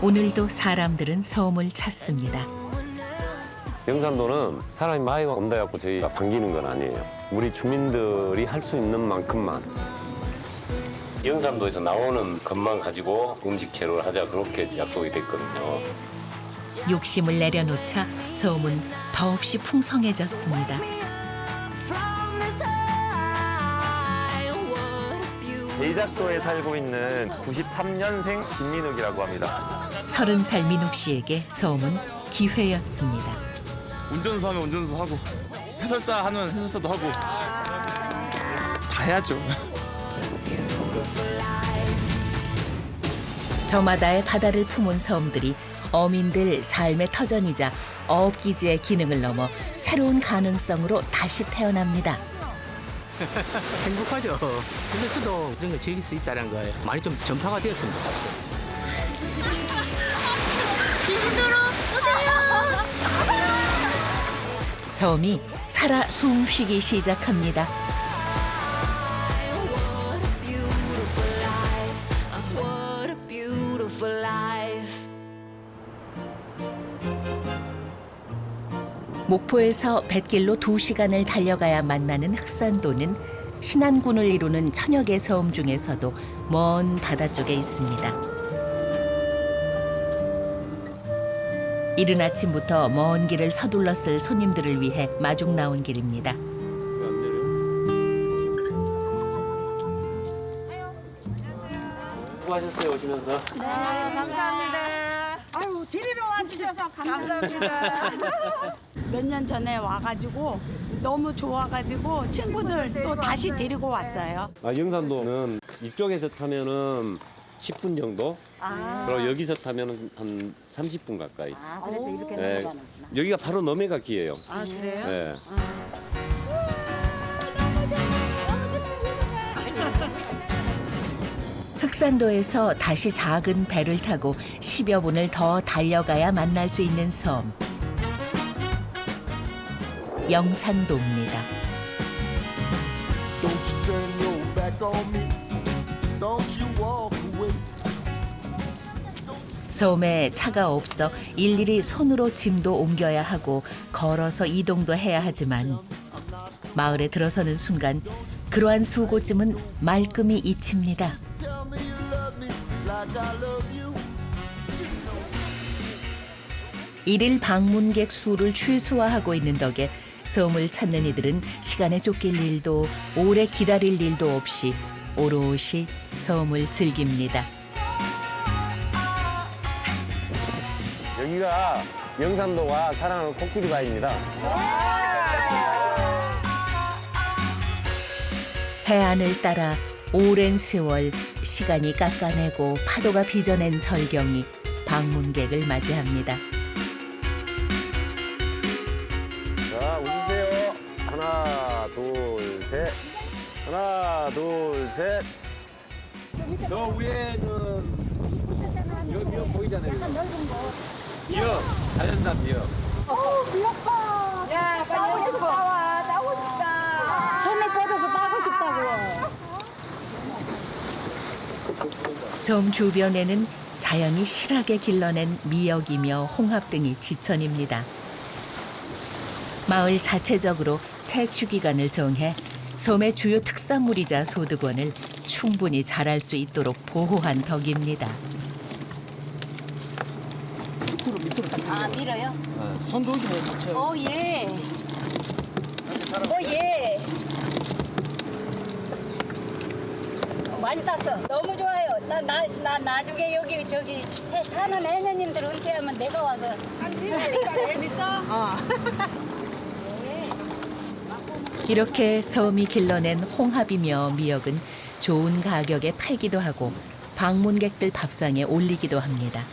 오늘도 사람들은 섬을 찾습니다. 영산도는 사람이 많이 온다 해갖고 저희가 반기는 건 아니에요. 우리 주민들이 할 수 있는 만큼만. 영산도에서 나오는 것만 가지고 음식 재료를 하자 그렇게 약속이 됐거든요. 욕심을 내려놓자 섬은 더없이 풍성해졌습니다. 제이작도에 살고 있는 93년생 김민욱이라고 합니다. 30살 민욱 씨에게 섬은 기회였습니다. 운전수 하면 운전수 하고 해설사 하면 해설사도 하고 다 해야죠. 저마다의 바다를 품은 섬들이 어민들 삶의 터전이자 어업기지의 기능을 넘어 새로운 가능성으로 다시 태어납니다. 행복하죠. 스트레스도 이런 걸 즐길 수 있다는 거에 많이 좀 전파가 되었으면 좋겠어요. 섬이 살아 숨쉬기 시작합니다. 목포에서 뱃길로 2시간을 달려가야 만나는 흑산도는 신안군을 이루는 천여 개 섬 중에서도 먼 바다 쪽에 있습니다. 이른 아침부터 먼 길을 서둘렀을 손님들을 위해 마중 나온 길입니다. 수고하셨어요, 오시면서. 네, 감사합니다. 아유, 데리러 와주셔서 감사합니다. 몇 년 전에 와가지고 너무 좋아가지고 친구들 또 다시 데리고 왔어요. 영산도는 이쪽에서 타면은 10분 정도? 그리고 여기서 타면은 한 30분 가까이. 그래서 이렇게 네, 넘어가는구나. 여기가 바로 넘해가 기예요. 그래요? 네. 흑산도에서 다시 작은 배를 타고 10여 분을 더 달려가야 만날 수 있는 섬. 영산도입니다. Don't you turn your back on me. Don't you walk away. 섬에 차가 없어 일일이 손으로 짐도 옮겨야 하고 걸어서 이동도 해야 하지만 마을에 들어서는 순간 그러한 수고쯤은 말끔히 잊힙니다. Tell me you love me like I love you. 일일 방문객 수를 최소화하고 있는 덕에 섬을 찾는 이들은 시간에 쫓길 일도 오래 기다릴 일도 없이 오롯이 섬을 즐깁니다. 여기가 영산도가 사랑하는 코끼리바위입니다. 해안을 따라 오랜 세월 시간이 깎아내고 파도가 빚어낸 절경이 방문객을 맞이합니다. 자, 웃으세요. 하나, 둘, 셋. 하나, 둘, 셋. 저 위에는 미역 보이잖아요. 약간 넓은 거. 미역, 자연산 미역. 야, 따고 싶다. 따고 싶다. 손에 뻗어서 따고 싶다고요. 섬 주변에는 자연이 실하게 길러낸 미역이며 홍합 등이 지천입니다. 마을 자체적으로 채취기간을 정해 섬의 주요 특산물이자 소득원을 충분히 자랄 수 있도록 보호한 덕입니다. 아, 밀어요? 손 돌지 못 예. 예. 많이 땄어. 너무 좋아요. 나 나중에 여기 저기 사는 애녀님들 은퇴하면 내가 와서. 재밌어? 이렇게 섬이 길러낸 홍합이며 미역은 좋은 가격에 팔기도 하고 방문객들 밥상에 올리기도 합니다.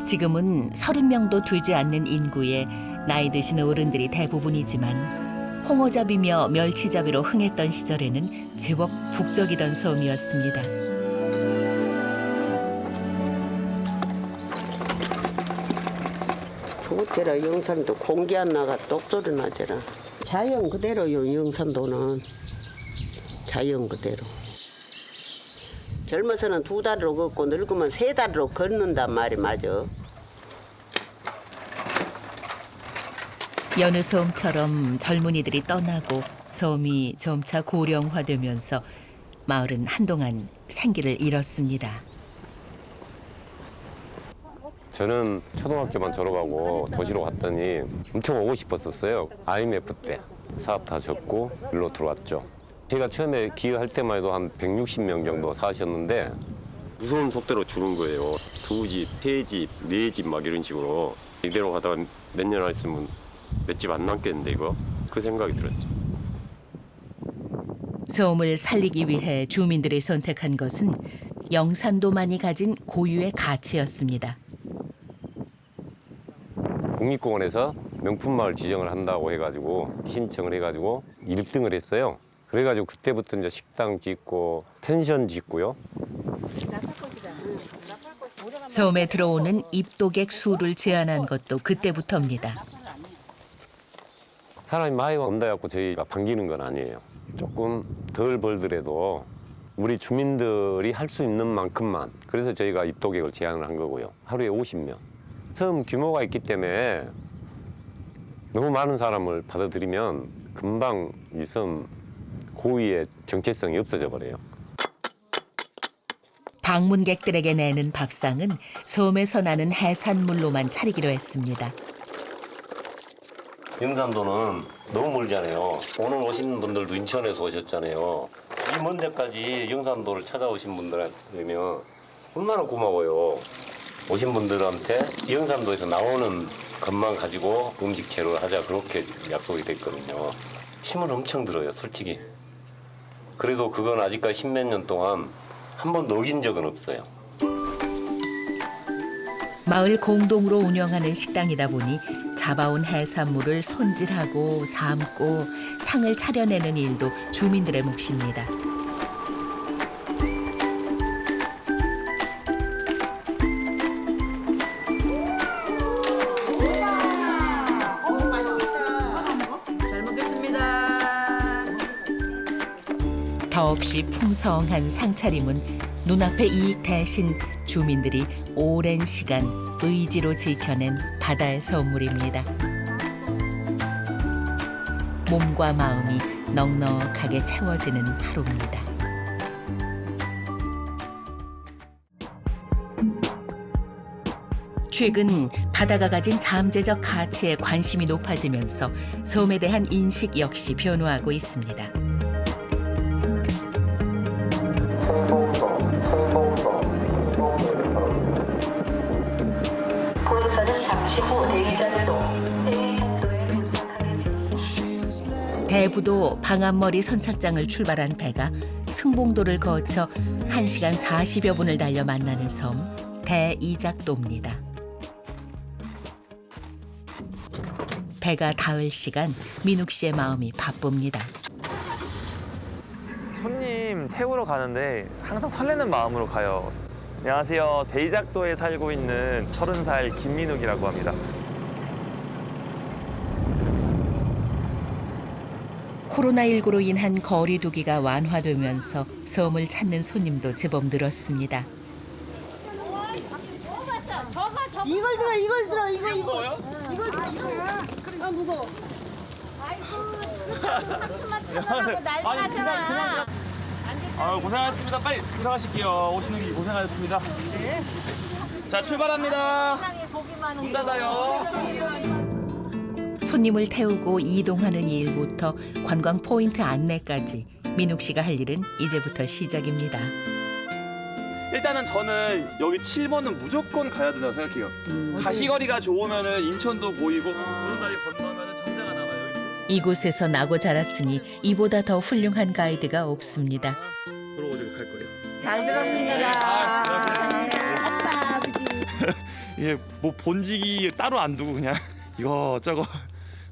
지금은 30명도 되지 않는 인구에 나이 드신 어른들이 대부분이지만 홍어잡이며 멸치잡이로 흥했던 시절에는 제법 북적이던 섬이었습니다. 좋더라. 영산도 공기 안 나가 똑소리 나더라. 자연 그대로요. 영산도는 자연 그대로. 젊어서는 2다리로 걷고 늙으면 3다리로 걷는단 말이 맞아. 여느 섬처럼 젊은이들이 떠나고 섬이 점차 고령화되면서 마을은 한동안 생기를 잃었습니다. 저는 초등학교만 졸업하고 도시로 갔더니 엄청 오고 싶었었어요. IMF 때 사업 다 접고 일로 들어왔죠. 제가 처음에 기획할 때만 해도 한 160명 정도 사셨는데 무서운 속도로 줄은 거예요. 2집, 3집, 4집 막 이런 식으로. 이대로 가다가 몇 년 했으면 몇 집 안 남겠는데 이거? 그 생각이 들었죠. 섬을 살리기 위해 주민들이 선택한 것은 영산도만이 가진 고유의 가치였습니다. 국립공원에서 명품마을 지정을 한다고 해가지고 신청을 해가지고 1등을 했어요. 그래가지고 그때부터 이제 식당 짓고 펜션 짓고요. 섬에 들어오는 입도객 수를 제한한 것도 그때부터입니다. 사람이 많이 온다 해갖고 저희가 반기는 건 아니에요. 조금 덜 벌더라도 우리 주민들이 할 수 있는 만큼만. 그래서 저희가 입도객을 제한을 한 거고요. 하루에 50명. 섬 규모가 있기 때문에 너무 많은 사람을 받아들이면 금방 이 섬 고유의 정체성이 없어져 버려요. 방문객들에게 내는 밥상은 섬에서 나는 해산물로만 차리기로 했습니다. 영산도는 너무 멀잖아요. 오늘 오신 분들도 인천에서 오셨잖아요. 이 먼 데까지 영산도를 찾아오신 분들이면 얼마나 고마워요. 오신 분들한테 영산도에서 나오는 것만 가지고 음식 재료를 하자 그렇게 약속이 됐거든요. 힘은 엄청 들어요, 솔직히. 그래도 그건 아직까지 10몇 년 동안 한 번도 어긴 적은 없어요. 마을 공동으로 운영하는 식당이다 보니 잡아온 해산물을 손질하고 삶고 상을 차려내는 일도 주민들의 몫입니다. 더없이 풍성한 상차림은 눈앞의 이익 대신 주민들이 오랜 시간 의지로 지켜낸 바다의 선물입니다. 몸과 마음이 넉넉하게 채워지는 하루입니다. 최근 바다가 가진 잠재적 가치에 관심이 높아지면서 섬에 대한 인식 역시 변화하고 있습니다. 대부도 방암머리 선착장을 출발한 배가 승봉도를 거쳐 1시간 40여 분을 달려 만나는 섬 대이작도입니다. 배가 닿을 시간 민욱 씨의 마음이 바쁩니다. 손님 태우러 가는데 항상 설레는 마음으로 가요. 안녕하세요. 대이작도에 살고 있는 30살 김민욱이라고 합니다. 코로나19로 인한 거리 두기가 완화되면서 섬을 찾는 손님도 제법 늘었습니다. 이걸 들어 이거 무거워요? 이걸 들어 아 무거워. 아이고 춤만 춰나가고 난리나잖아. 아유 고생하셨습니다. 빨리 들어가실게요. 오시는 길 고생하셨습니다. 네. 자 출발합니다. 문 닫아요. 손님을 태우고 이동하는 일부터 관광 포인트 안내까지 민욱 씨가 할 일은 이제부터 시작입니다. 일단은 저는 여기 7번은 무조건 가야 된다고 생각해요. 가시거리가 좋으면은 인천도 보이고 구름다리 건너면은 정자가 나와요. 이곳에서 나고 자랐으니 이보다 더 훌륭한 가이드가 없습니다. 그러고 지금 갈 거예요. 잘 들었습니다. 아빠 아버지. 이게 뭐 본직이 따로 안 두고 그냥 이거저거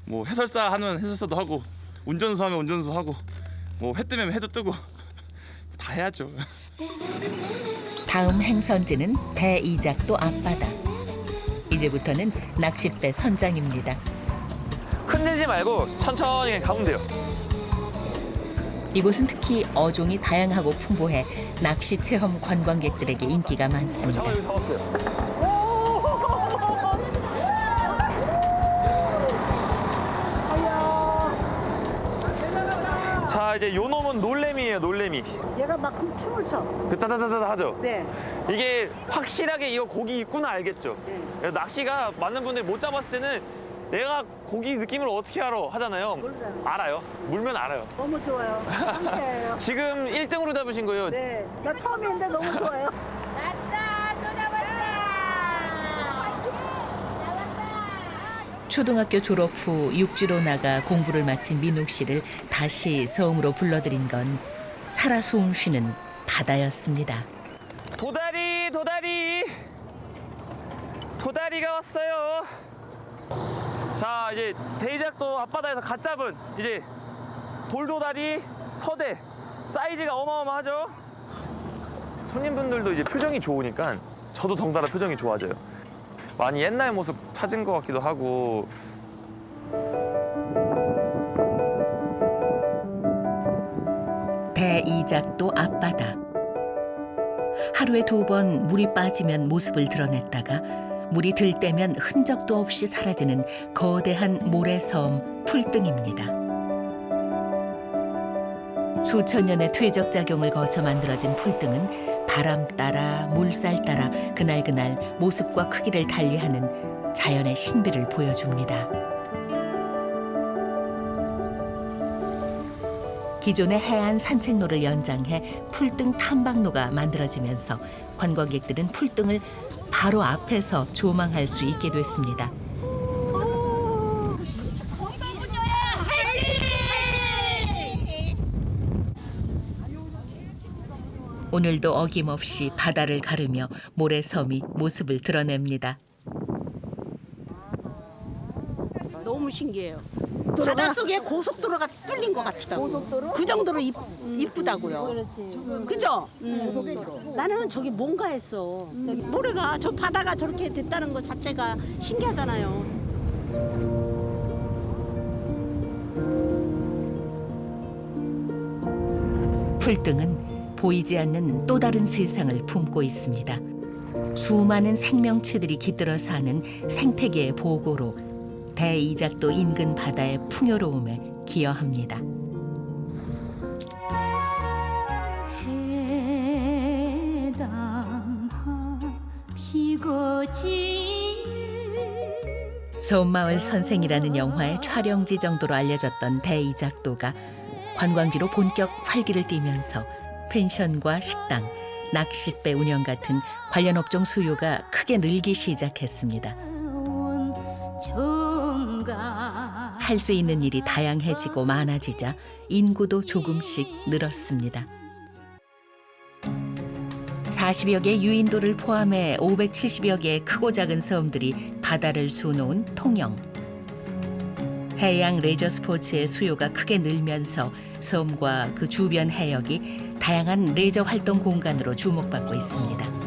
뭐 해설사 하면 해설사도 하고 운전수 하면 운전수 하고 뭐 회 뜨면 회도 뜨고 다 해야죠. 다음 행선지는 대이작도 앞바다. 이제부터는 낚싯배 선장입니다. 흔들지 말고 천천히 가면 돼요. 이곳은 특히 어종이 다양하고 풍부해 낚시 체험 관광객들에게 인기가 많습니다. 자, 이제 요 놈은 놀래미예요, 놀래미. 얘가 막 춤을 춰. 그 따다다다 하죠. 네. 이게 확실하게 이거 고기 있구나 알겠죠. 네. 낚시가 많은 분들이 못 잡았을 때는 내가 고기 느낌을 어떻게 알아 하잖아요. 모르잖아요. 알아요. 물면 알아요. 너무 좋아요. 상쾌해요. 지금 1등으로 잡으신 거예요. 네. 나 처음인데 너무 좋아요. 초등학교 졸업 후 육지로 나가 공부를 마친 민욱 씨를 다시 섬으로 불러들인 건 살아 숨 쉬는 바다였습니다. 도다리, 도다리. 도다리가 왔어요. 자, 이제 대이작도 앞바다에서 갓 잡은 이제 돌도다리 서대. 사이즈가 어마어마하죠. 손님분들도 이제 표정이 좋으니까 저도 덩달아 표정이 좋아져요. 많이 옛날 모습 찾은 것 같기도 하고. 대이작도 앞바다. 하루에 2번 물이 빠지면 모습을 드러냈다가 물이 들 때면 흔적도 없이 사라지는 거대한 모래섬 풀등입니다. 수천 년의 퇴적 작용을 거쳐 만들어진 풀등은 바람 따라 물살 따라 그날그날 모습과 크기를 달리하는 자연의 신비를 보여줍니다. 기존의 해안 산책로를 연장해 풀등 탐방로가 만들어지면서 관광객들은 풀등을 바로 앞에서 조망할 수 있게 됐습니다. 오늘도 어김없이 바다를 가르며 모래섬이 모습을 드러냅니다. 너무 신기해요. 바닷속에 고속도로가 뚫린 것 같다고. 고속도로? 그 정도로 이쁘다고요. 그렇지. 그죠? 고속도로. 나는 저기 뭔가 했어. 저기 모래가 저 바다가 저렇게 됐다는 것 자체가 신기하잖아요. 풀등은 보이지 않는 또 다른 세상을 품고 있습니다. 수많은 생명체들이 깃들어 사는 생태계의 보고로 대이작도 인근 바다의 풍요로움에 기여합니다. 섬마을 선생이라는 영화의 촬영지 정도로 알려졌던 대이작도가 관광지로 본격 활기를 띠면서 펜션과 식당, 낚싯배 운영 같은 관련 업종 수요가 크게 늘기 시작했습니다. 할 수 있는 일이 다양해지고 많아지자 인구도 조금씩 늘었습니다. 40여 개 유인도를 포함해 570여 개의 크고 작은 섬들이 바다를 수놓은 통영. 해양 레저 스포츠의 수요가 크게 늘면서 섬과 그 주변 해역이 다양한 레저 활동 공간으로 주목받고 있습니다.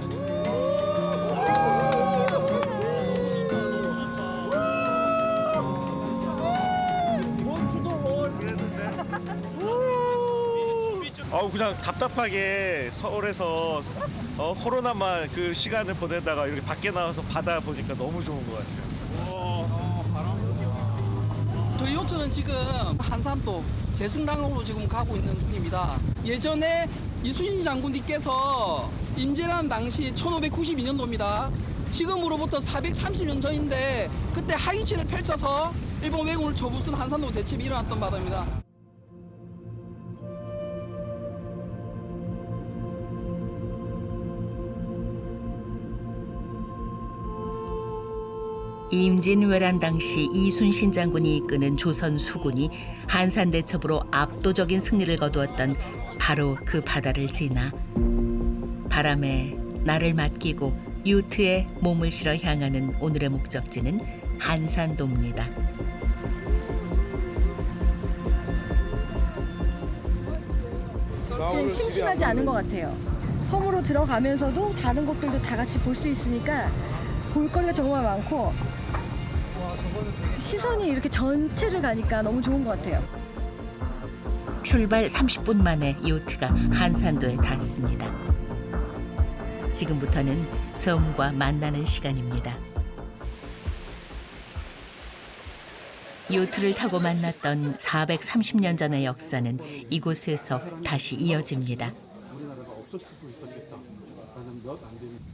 그냥 답답하게 서울에서 코로나만 그 시간을 보내다가 이렇게 밖에 나와서 바다 보니까 너무 좋은 것 같아요. 저희 요트는 지금 한산도 제승항으로 지금 가고 있는 중입니다. 예전에 이순신 장군님께서 임진왜란 당시 1592년도입니다. 지금으로부터 430년 전인데 그때 하이치를 펼쳐서 일본 왜군을 쳐부순 한산도 대첩이 일어났던 바다입니다. 임진왜란 당시 이순신 장군이 이끄는 조선 수군이 한산대첩으로 압도적인 승리를 거두었던 바로 그 바다를 지나 바람에 나를 맡기고 유트에 몸을 실어 향하는 오늘의 목적지는 한산도입니다. 심심하지 않은 것 같아요. 섬으로 들어가면서도 다른 곳들도 다 같이 볼 수 있으니까 볼거리가 정말 많고 시선이 이렇게 전체를 가니까 너무 좋은 것 같아요. 출발 30분 만에 요트가 한산도에 닿습니다. 지금부터는 섬과 만나는 시간입니다. 요트를 타고 만났던 430년 전의 역사는 이곳에서 다시 이어집니다.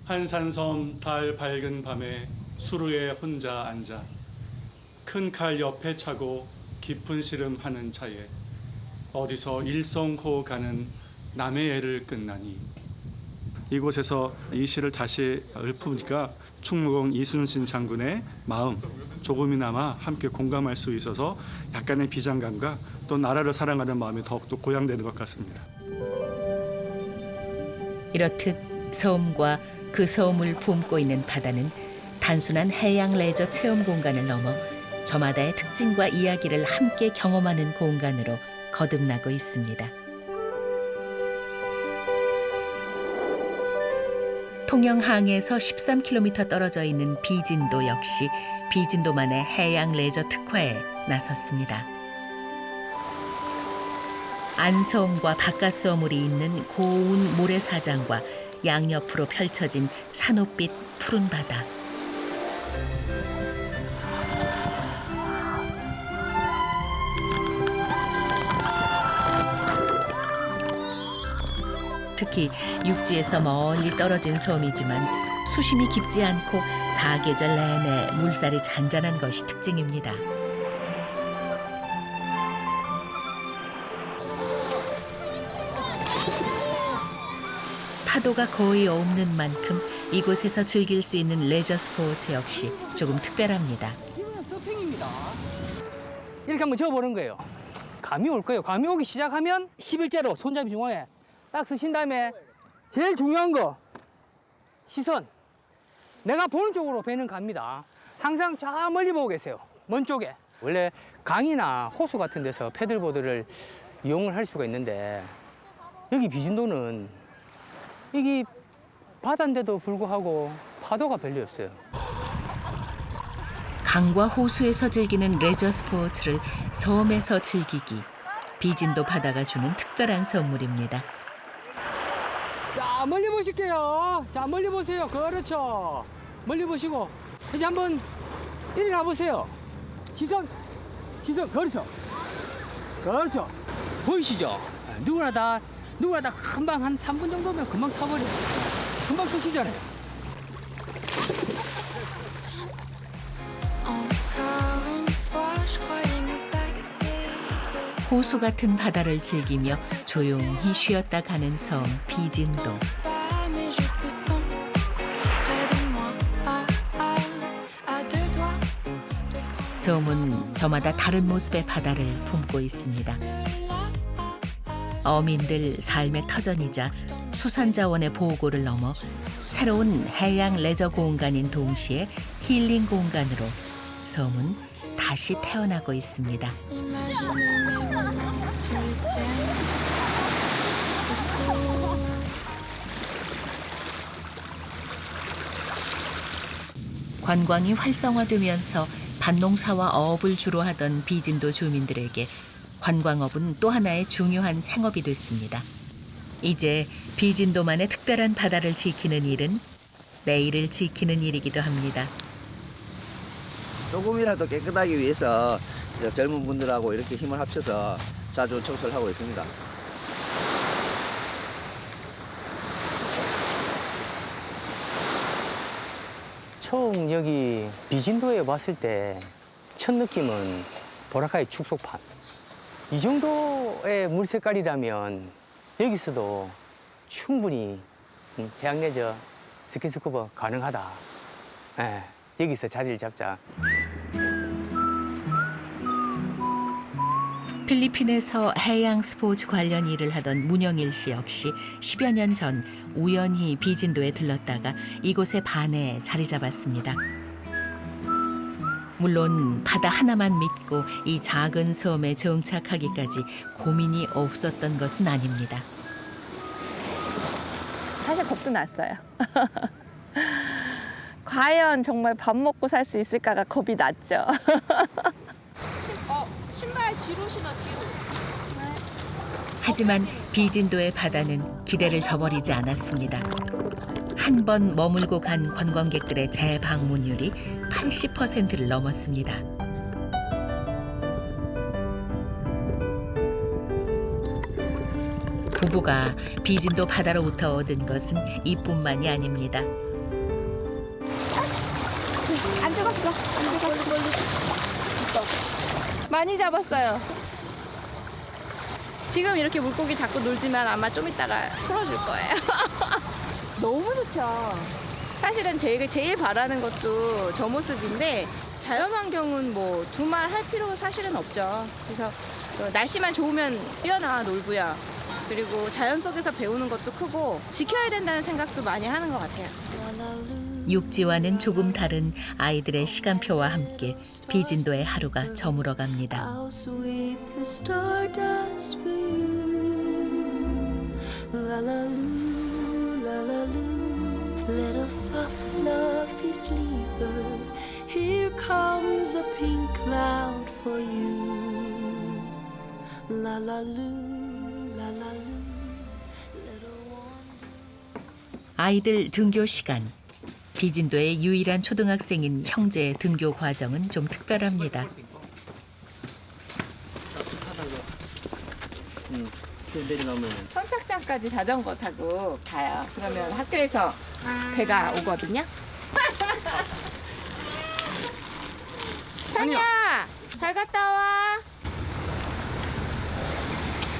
한산섬 달 밝은 밤에 수루에 혼자 앉아 큰 칼 옆에 차고 깊은 시름하는 차에 어디서 일성호 가는 남의 애를 끝나니. 이곳에서 이 시를 다시 읊으니까 충무공 이순신 장군의 마음 조금이나마 함께 공감할 수 있어서 약간의 비장감과 또 나라를 사랑하는 마음이 더욱더 고양되는 것 같습니다. 이렇듯 섬과 그 섬을 품고 있는 바다는 단순한 해양 레저 체험 공간을 넘어 저마다의 특징과 이야기를 함께 경험하는 공간으로 거듭나고 있습니다. 통영항에서 13km 떨어져 있는 비진도 역시 비진도만의 해양 레저 특화에 나섰습니다. 안섬과 바깥섬물이 있는 고운 모래사장과 양옆으로 펼쳐진 산호빛 푸른 바다. 특히 육지에서 멀리 떨어진 섬이지만 수심이 깊지 않고 사계절 내내 물살이 잔잔한 것이 특징입니다. 파도가 거의 없는 만큼 이곳에서 즐길 수 있는 레저 스포츠 역시 조금 특별합니다. 이거는 서핑입니다. 이렇게 한번 접어보는 거예요. 감이 올 거예요. 감이 오기 시작하면 11자로 손잡이 중앙에 딱 쓰신 다음에 제일 중요한 거 시선. 내가 보는 쪽으로 배는 갑니다. 항상 저 멀리 보고 계세요. 먼 쪽에. 원래 강이나 호수 같은 데서 패들보드를 이용을 할 수가 있는데 여기 비진도는 여기 바다인데도 불구하고 파도가 별로 없어요. 강과 호수에서 즐기는 레저 스포츠를 섬에서 즐기기. 비진도 바다가 주는 특별한 선물입니다. 자, 멀리 보실게요. 자, 멀리 보세요. 그렇죠. 멀리 보시고 이제 한번 이리 가보세요. 시선, 그렇죠. 그렇죠. 보이시죠? 누구나 다 금방 한 3분 정도면 금방 타버려요. 금방 쓰시잖아요. 호수 같은 바다를 즐기며 조용히 쉬었다 가는 섬 비진도. 섬은 저마다 다른 모습의 바다를 품고 있습니다. 어민들 삶의 터전이자 수산자원의 보호고를 넘어 새로운 해양 레저 공간인 동시에 힐링 공간으로 섬은 다시 태어나고 있습니다. 관광이 활성화되면서 밭농사와 어업을 주로 하던 비진도 주민들에게 관광업은 또 하나의 중요한 생업이 됐습니다. 이제 비진도만의 특별한 바다를 지키는 일은 내일을 지키는 일이기도 합니다. 조금이라도 깨끗하기 위해서 젊은 분들하고 이렇게 힘을 합쳐서 자주 청소를 하고 있습니다. 처음 여기 비진도에 왔을 때 첫 느낌은 보라카이 축소판. 이 정도의 물 색깔이라면 여기서도 충분히 해양레저 스킨스쿠버 가능하다. 여기서 자리를 잡자. 필리핀에서 해양 스포츠 관련 일을 하던 문영일 씨 역시 10여 년 전 우연히 비진도에 들렀다가 이곳에 반해 자리 잡았습니다. 물론 바다 하나만 믿고 이 작은 섬에 정착하기까지 고민이 없었던 것은 아닙니다. 사실 겁도 났어요. 과연 정말 밥 먹고 살 수 있을까가 겁이 났죠. 신발 뒤로 신어, 뒤로. 하지만 비진도의 바다는 기대를 저버리지 않았습니다. 한 번 머물고 간 관광객들의 재방문율이 80%를 넘었습니다. 부부가 비진도 바다로부터 얻은 것은 이뿐만이 아닙니다. 안 죽었어. 안 죽었어. 많이 잡았어요. 지금 이렇게 물고기 잡고 놀지만 아마 좀 이따가 풀어줄 거예요. 너무 좋죠. 사실은 제가 제일 바라는 것도 저 모습인데 자연환경은 뭐 두말할 필요가 사실은 없죠. 그래서 날씨만 좋으면 뛰어나와 놀고요. 그리고 자연 속에서 배우는 것도 크고 지켜야 된다는 생각도 많이 하는 것 같아요. 육지와는 조금 다른 아이들의 시간표와 함께 비진도의 하루가 저물어갑니다. Little soft fluffy sleeper, here comes a pink cloud for you. La la loo, la la loo, little wonder. 아이들 등교 시간. 비진도의 유일한 초등학생인 형제의 등교 과정은 좀 특별합니다. 선착장까지 자전거 타고 가요. 그러면 학교에서 배가 오거든요. 찬이야, 잘 갔다 와.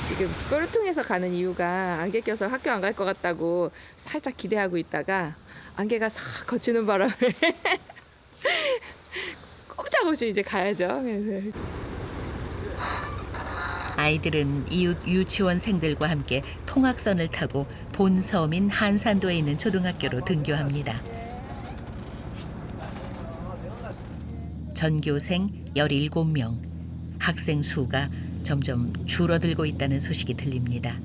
지금 꼴통에서 가는 이유가 안개 껴서 학교 안 갈 것 같다고 살짝 기대하고 있다가 안개가 싹 거치는 바람에 꼼짝없이 이제 가야죠. 그래서. 아이들은 이웃 유치원생들과 함께 통학선을 타고 본 섬인 한산도에 있는 초등학교로 등교합니다. 전교생 17명. 학생 수가 점점 줄어들고 있다는 소식이 들립니다.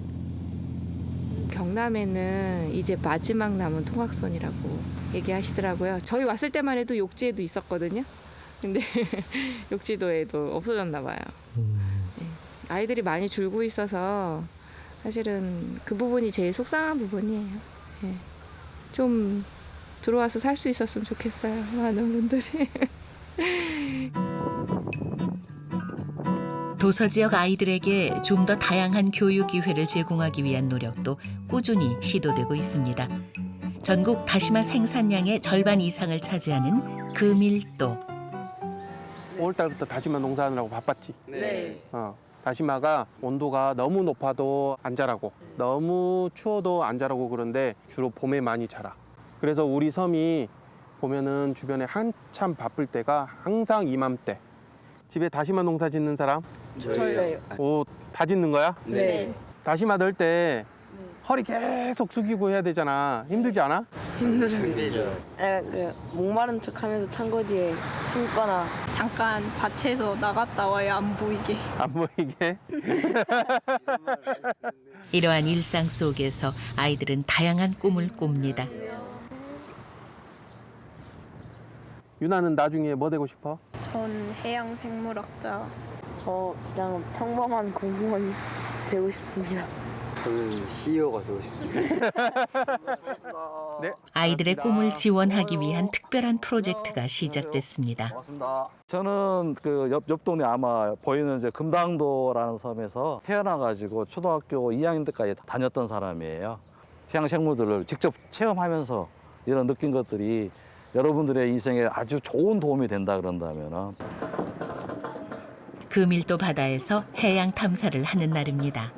경남에는 이제 마지막 남은 통학선이라고 얘기하시더라고요. 저희 왔을 때만 해도 욕지에도 있었거든요. 근데 욕지도에도 없어졌나 봐요. 아이들이 많이 줄고 있어서 사실은 그 부분이 제일 속상한 부분이에요. 네. 좀 들어와서 살 수 있었으면 좋겠어요. 많은 분들이. 도서 지역 아이들에게 좀 더 다양한 교육 기회를 제공하기 위한 노력도 꾸준히 시도되고 있습니다. 전국 다시마 생산량의 절반 이상을 차지하는 금일도. 5월달부터 다시마 농사하느라고 바빴지. 네. 다시마가 온도가 너무 높아도 안 자라고 너무 추워도 안 자라고 그런데 주로 봄에 많이 자라. 그래서 우리 섬이 보면은 주변에 한참 바쁠 때가 항상 이맘때. 집에 다시마 농사 짓는 사람? 저요. 오, 다 짓는 거야? 네. 다시마 넣을 때 허리 계속 숙이고 해야 되잖아. 힘들지 않아? 힘들죠. 목마른 척하면서 창고 뒤에 숨거나 잠깐 밭에서 나갔다 와야 안 보이게. 안 보이게? 이러한 일상 속에서 아이들은 다양한 꿈을 꿉니다. 유나는 나중에 뭐 되고 싶어? 전 해양 생물학자. 그냥 평범한 공무원이 되고 싶습니다. 저는 CEO가 되고 싶습니다. 네. 아이들의 꿈을 지원하기 위한 특별한 프로젝트가 시작됐습니다. 저는 그 옆 동네 아마 보이는 이제 금당도라는 섬에서 태어나가지고 초등학교 2학년 때까지 다녔던 사람이에요. 해양 생물들을 직접 체험하면서 이런 느낀 것들이 여러분들의 인생에 아주 좋은 도움이 된다 그런다면은. 금일도 바다에서 해양 탐사를 하는 날입니다.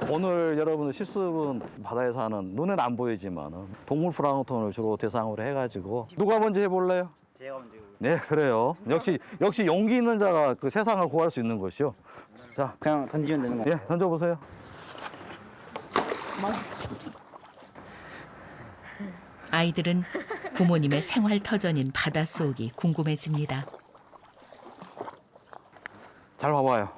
오늘 여러분들 실습은 바다에 사는 눈에는 안 보이지만 동물 플랑크톤을 주로 대상으로 해가지고 누가 먼저 해볼래요? 제가 먼저. 네, 그래요. 역시 용기 있는 자가 그 세상을 구할 수 있는 것이요. 자, 그냥 던지면 되는 거예요? 네, 던져보세요. 아이들은 부모님의 생활 터전인 바닷속이 궁금해집니다. 잘 봐봐요.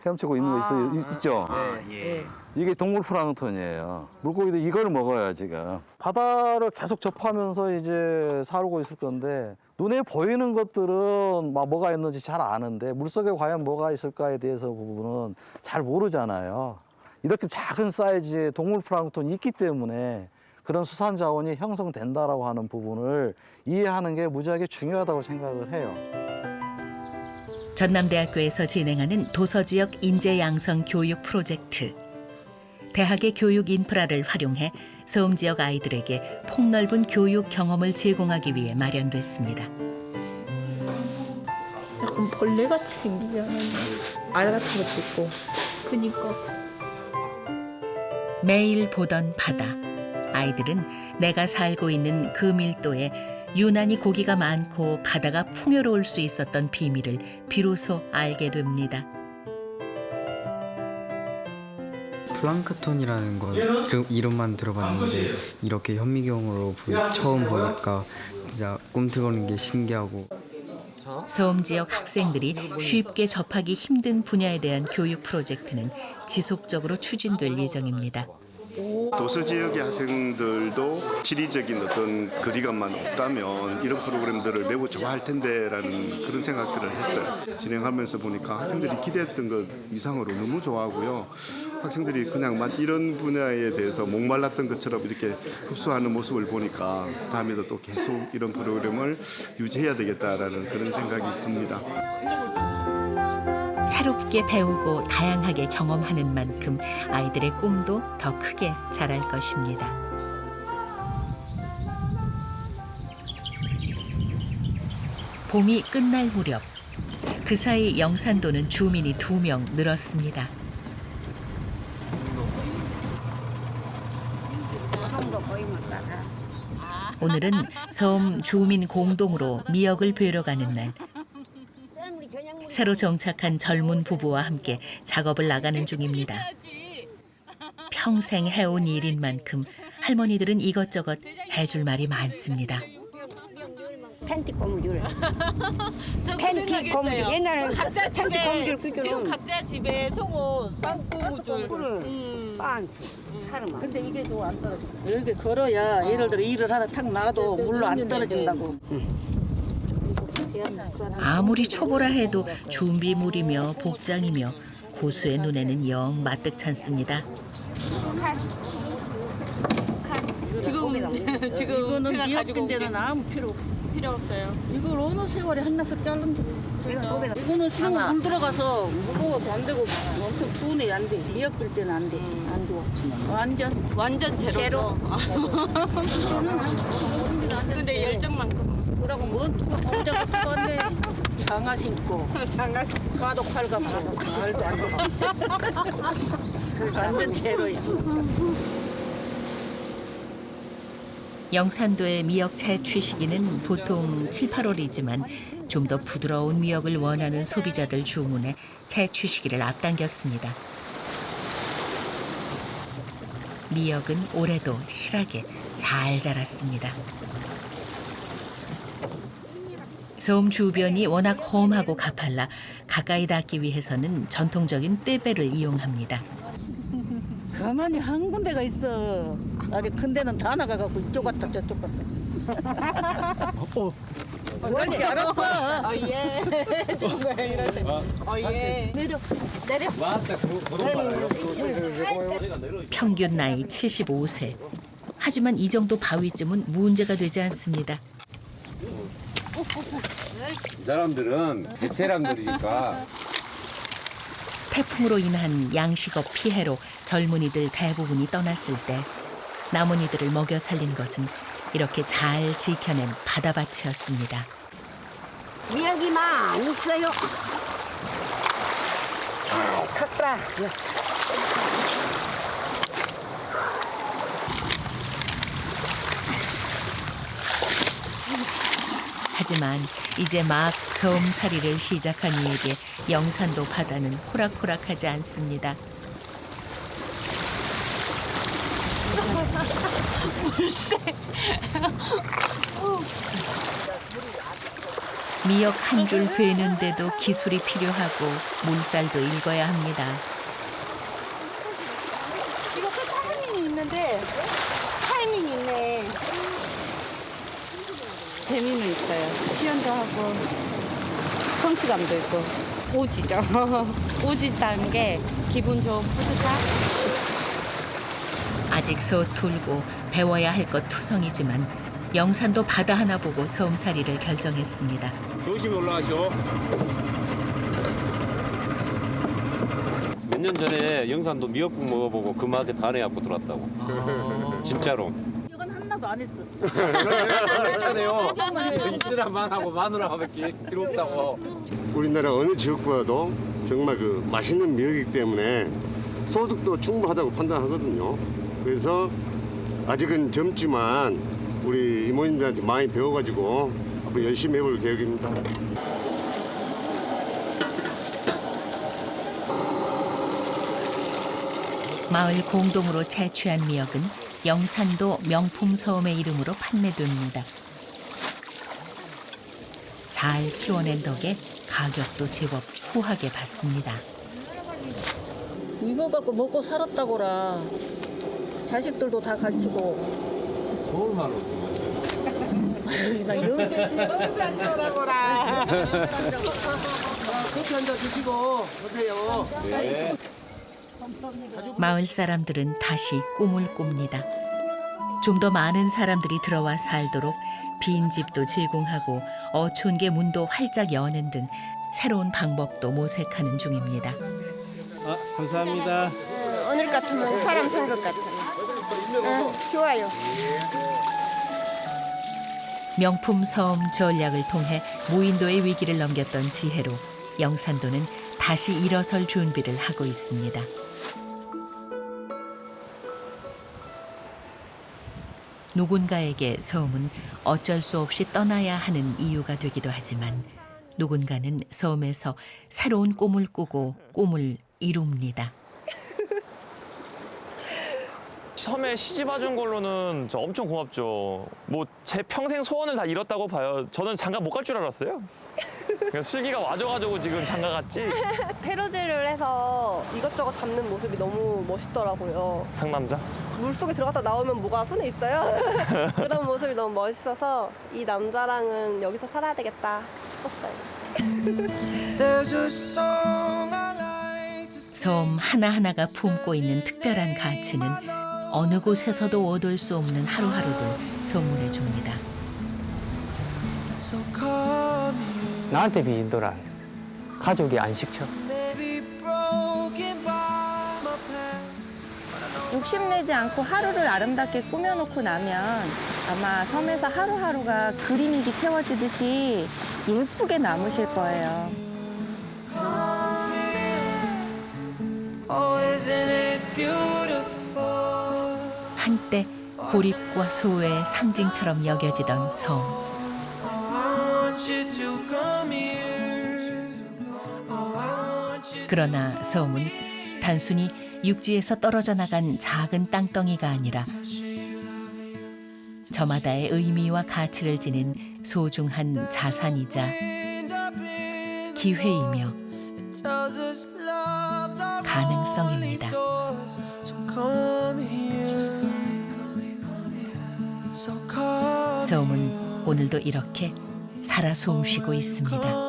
헤엄치고 있는 거 있죠? 네. 이게 동물 플랑크톤이에요. 물고기도 이걸 먹어요, 지금. 바다를 계속 접하면서 이제 살고 있을 건데 눈에 보이는 것들은 뭐가 있는지 잘 아는데 물속에 과연 뭐가 있을까에 대해서 부분은 잘 모르잖아요. 이렇게 작은 사이즈의 동물 플랑크톤이 있기 때문에 그런 수산 자원이 형성된다라고 하는 부분을 이해하는 게 무지하게 중요하다고 생각을 해요. 전남대학교에서 진행하는 도서지역 인재양성 교육 프로젝트. 대학의 교육 인프라를 활용해 섬 지역 아이들에게 폭넓은 교육 경험을 제공하기 위해 마련됐습니다. 약간 벌레같이 생기잖아요. 알 같은 것도 있고. 그니까. 매일 보던 바다. 아이들은 내가 살고 있는 그 밀도에 유난히 고기가 많고 바다가 풍요로울 수 있었던 비밀을 비로소 알게 됩니다. 플랑크톤이라는 건 이름만 들어봤는데 이렇게 현미경으로 처음 보니까 진짜 꿈틀거리는 게 신기하고. 섬 지역 학생들이 쉽게 접하기 힘든 분야에 대한 교육 프로젝트는 지속적으로 추진될 예정입니다. 도서 지역의 학생들도 지리적인 어떤 거리감만 없다면 이런 프로그램들을 매우 좋아할 텐데라는 그런 생각들을 했어요. 진행하면서 보니까 학생들이 기대했던 것 이상으로 너무 좋아하고요. 학생들이 그냥 이런 분야에 대해서 목말랐던 것처럼 이렇게 흡수하는 모습을 보니까 다음에도 또 계속 이런 프로그램을 유지해야 되겠다라는 그런 생각이 듭니다. 새롭게 배우고 다양하게 경험하는 만큼 아이들의 꿈도 더 크게 자랄 것입니다. 봄이 끝날 무렵 그 사이 영산도는 주민이 2명 늘었습니다. 오늘은 섬 주민 공동으로 미역을 베러 가는 날. 새로 정착한 젊은 부부와 함께 작업을 나가는 중입니다. 평생 해온 일인 만큼 할머니들은 이것저것 해줄 말이 많습니다. 팬티 고무줄. 팬티 고무줄. 옛날에는 각자 팬티 집에 고무줄 지금 각자 집에 속옷, 고무줄. 빤. 사르마. 근데 이게 더 안 떨어져. 이렇게 걸어야 예를 들어 일을 하다 탁 나가도 물로 안 떨어진다고. 아무리 초보라 해도 준비물이며 복장이며 고수의 눈에는 영 마뜩찮습니다. 지금 이거는 제가 가지고 온 미역인데는 게 아무 필요 없어요. 이걸 어느 세월에 한낙석 자른데. 이거는 지금 물 들어가서 무거워서 안 되고 엄청 투네 안 돼. 미역 bil 때는 안 돼. 안 좋아. 완전 제로죠. 근데 열정만큼. 그러고 뭔 혼자가 투었네. 장화 신고. 장화 가도 칼가 봐도 말도 안 돼. 완전 제로야. 영산도의 미역 채취 시기는 보통 7, 8월이지만 좀 더 부드러운 미역을 원하는 소비자들 주문에 채취 시기를 앞당겼습니다. 미역은 올해도 실하게 잘 자랐습니다. 섬 주변이 워낙 험하고 가팔라 가까이 닿기 위해서는 전통적인 떼배를 이용합니다. 가만히 한 군데가 있어. 아직 큰 데는 다 나가갖고 이쪽 갔다 저쪽 갔다. 뭔지 알았어. 예. 정말 이러네. 예. 내려. 평균 나이 75세. 하지만 이 정도 바위쯤은 문제가 되지 않습니다. 이 사람들은 베테랑들이니까. 태풍으로 인한 양식업 피해로 젊은이들 대부분이 떠났을 때 남은 이들을 먹여 살린 것은 이렇게 잘 지켜낸 바다밭이었습니다. 미역이 많이 있어요. 컸다. 하지만 이제 막 섬살이를 시작한 이에게 영산도 바다는 호락호락하지 않습니다. 미역 한 줄 베는데도 기술이 필요하고 물살도 읽어야 합니다. 이거 그 타이밍이 있는데 타이밍이 있네. 재미는 있어요. 시연도 하고 성취감도 있고 오지죠. 오지다는 게 기분 좋은 뿌듯함. 아직 서툴고 배워야 할 것 투성이지만 영산도 바다 하나 보고 섬살이를 결정했습니다. 조심히 올라가시오. 몇 년 전에 영산도 미역국 먹어보고 그 맛에 반해갖고 들어왔다고. 진짜로. 이건 하나도 안 했어. 그랬잖아요. 이스라만 하고 마누라 하밖에 필요 없다고. 우리나라 어느 지역보다도 정말 그 맛있는 미역이기 때문에 소득도 충분하다고 판단하거든요. 그래서 아직은 젊지만 우리 이모님들한테 많이 배워가지고 앞으로 열심히 해볼 계획입니다. 마을 공동으로 채취한 미역은 영산도 명품 섬의 이름으로 판매됩니다. 잘 키워낸 덕에 가격도 제법 후하게 받습니다. 이거 갖고 먹고 살았다고라. 자식들도 다 가르치고. 서울말로. 나 영주 안 떠라고라. 커피 한잔 드시고 오세요. 네. 마을 사람들은 다시 꿈을 꿉니다. 좀 더 많은 사람들이 들어와 살도록 빈집도 제공하고 어촌계 문도 활짝 여는 등 새로운 방법도 모색하는 중입니다. 감사합니다. 오늘 같으면 사람 산 것 같아요. 좋아요. 명품 섬 전략을 통해 무인도의 위기를 넘겼던 지혜로 영산도는 다시 일어설 준비를 하고 있습니다. 누군가에게 섬은 어쩔 수 없이 떠나야 하는 이유가 되기도 하지만 누군가는 섬에서 새로운 꿈을 꾸고 꿈을 이룹니다. 섬에 시집 와준 걸로는 저 엄청 고맙죠. 뭐 제 평생 소원을 다 이뤘다고 봐요. 저는 장가 못 갈 줄 알았어요. 그냥 슬기가 와줘가지고 지금 장가 갔지. 페로질을 해서 이것저것 잡는 모습이 너무 멋있더라고요. 상남자? 물속에 들어갔다 나오면 뭐가 손에 있어요? 그런 모습이 너무 멋있어서 이 남자랑은 여기서 살아야 되겠다 싶었어요. 섬 하나하나가 품고 있는 특별한 가치는 어느 곳에서도 얻을 수 없는 하루하루를 선물해 줍니다. 나한테 빈도란 가족이 안식처. 욕심내지 않고 하루를 아름답게 꾸며놓고 나면 아마 섬에서 하루하루가 그림인기 채워지듯이 예쁘게 남으실 거예요. 한때 고립과 소외의 상징처럼 여겨지던 섬. 그러나 섬은 단순히 육지에서 떨어져 나간 작은 땅덩이가 아니라 저마다의 의미와 가치를 지닌 소중한 자산이자 기회이며 가능성입니다. 섬은 오늘도 이렇게 살아 숨쉬고 있습니다.